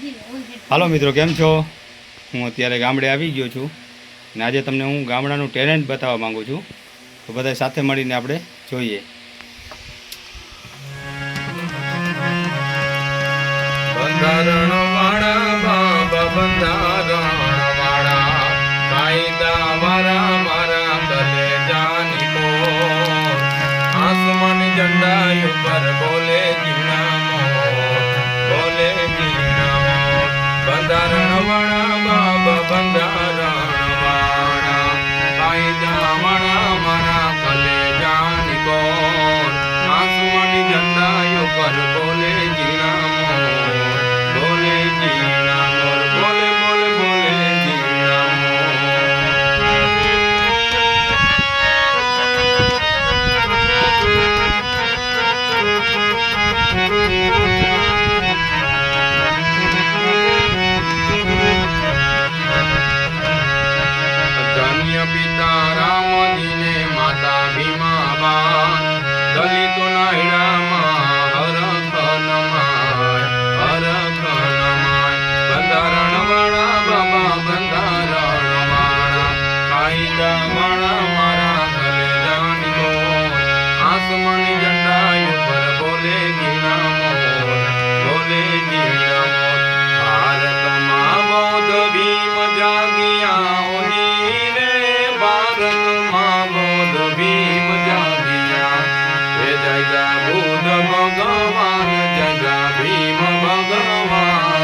હાલો મિત્રો, કેમ છો? હું અત્યારે ગામડે આવી ગયો છું અને આજે તમને હું ગામડાનું ટેલેન્ટ બતાવવા માગું છું. તો બધા સાથે મળીને આપણે જોઈએ. બંધારણ વાળા બાબા, બંધારણ વાળા કાયદા વાળા મારા કલેજાની કોર, આસમાન ઝંડા ઉપર બોલે જીણા મોર, બોલે જીણા મોર. બંધારણ વાળા બાબા, બંધારણ વાળા કાયદા વાળા મારા કલેજાની કોર, આસમાન ઝંડા ઉપર બોલે જીણા મોર, બોલે જીણા મોર, બોલે બોલે બોલે જીણા મોર. ધન્ય પિતા રામજીને માતા ભીમાબાઈ, દલિતોના હીરામાં હરખ નમાય, હરખ નમાય. બંધારણ વાળા બાબા, બંધારણ વાળા કાયદા વાળા મારા કલેજાની કોર, આસમાની ઝંડા ઉપર બોલે જીણા મોર, બોલે જીણા મોર. ભારતમાં બૌદ્ધ ભીમ જાગ્યા રે, ભારતમાં બૌદ્ધ ભીમ જાગ્યા. જય બુદ્ધ ભગવાન, જય ભીમ ભગવાન.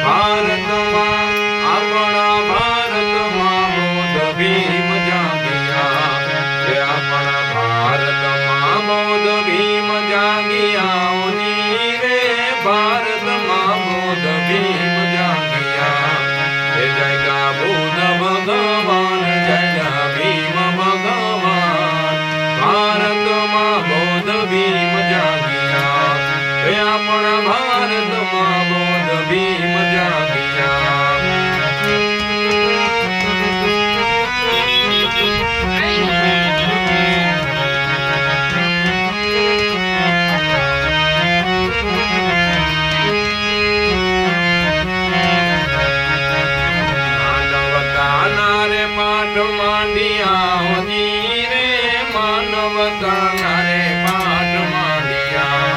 ભારતમાં આપણા ભારતમાં બૌદ્ધ ભીમ જાગ્યા, આપણા ભારતમાં બૌદ્ધ ભીમ જાગ્યા રે, ભારતમાં બૌદ્ધ ભીમ જાગ્યા. જય બુદ્ધ ભગવાન, જય ભીમ ભગવાન. ભારતમાં બૌદ્ધ ભીમ જાગ્યા, આપણા ભારતમાં બૌદ્ધ ભીમ જાગ્યા. માનવતાના રે પાઠ માંડ્યા રે, માનવતાના રે પાઠ માંડ્યા,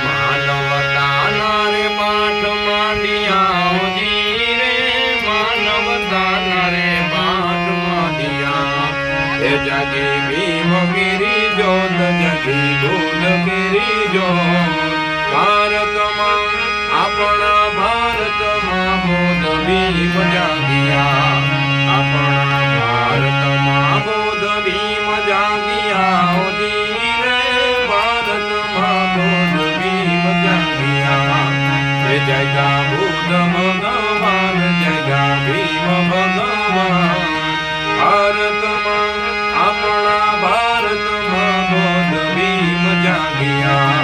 માનવતાના રે પાઠ માંડ્યા રે, માનવતાના રે પાઠ માંડ્યા. એ જાગી ભીમ ગીરી જોત, જાગી બુદ્ધ ગીરી જોત. ભારતમાં આપણા ભારતમાં બૌદ્ધ ભીમ જાગ્યા, આપણા ભારતમાં બૌદ્ધ ભીમ જાગ્યા રે, ભારતમાં બૌદ્ધ ભીમ જાગ્યા. જય બુદ્ધ ભગવાન, જય ભીમ ભગવાન. ભારતમાં આપણા ભારતમાં બૌદ્ધ ભીમ જાગ્યા,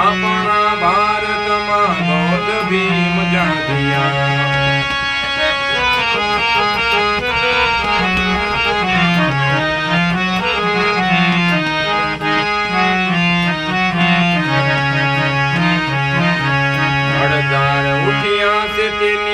આપણા ભારતમાં બૌદ્ધ ભીમ જાગ્યા. અડધાર ઉઠ્યા છે તેની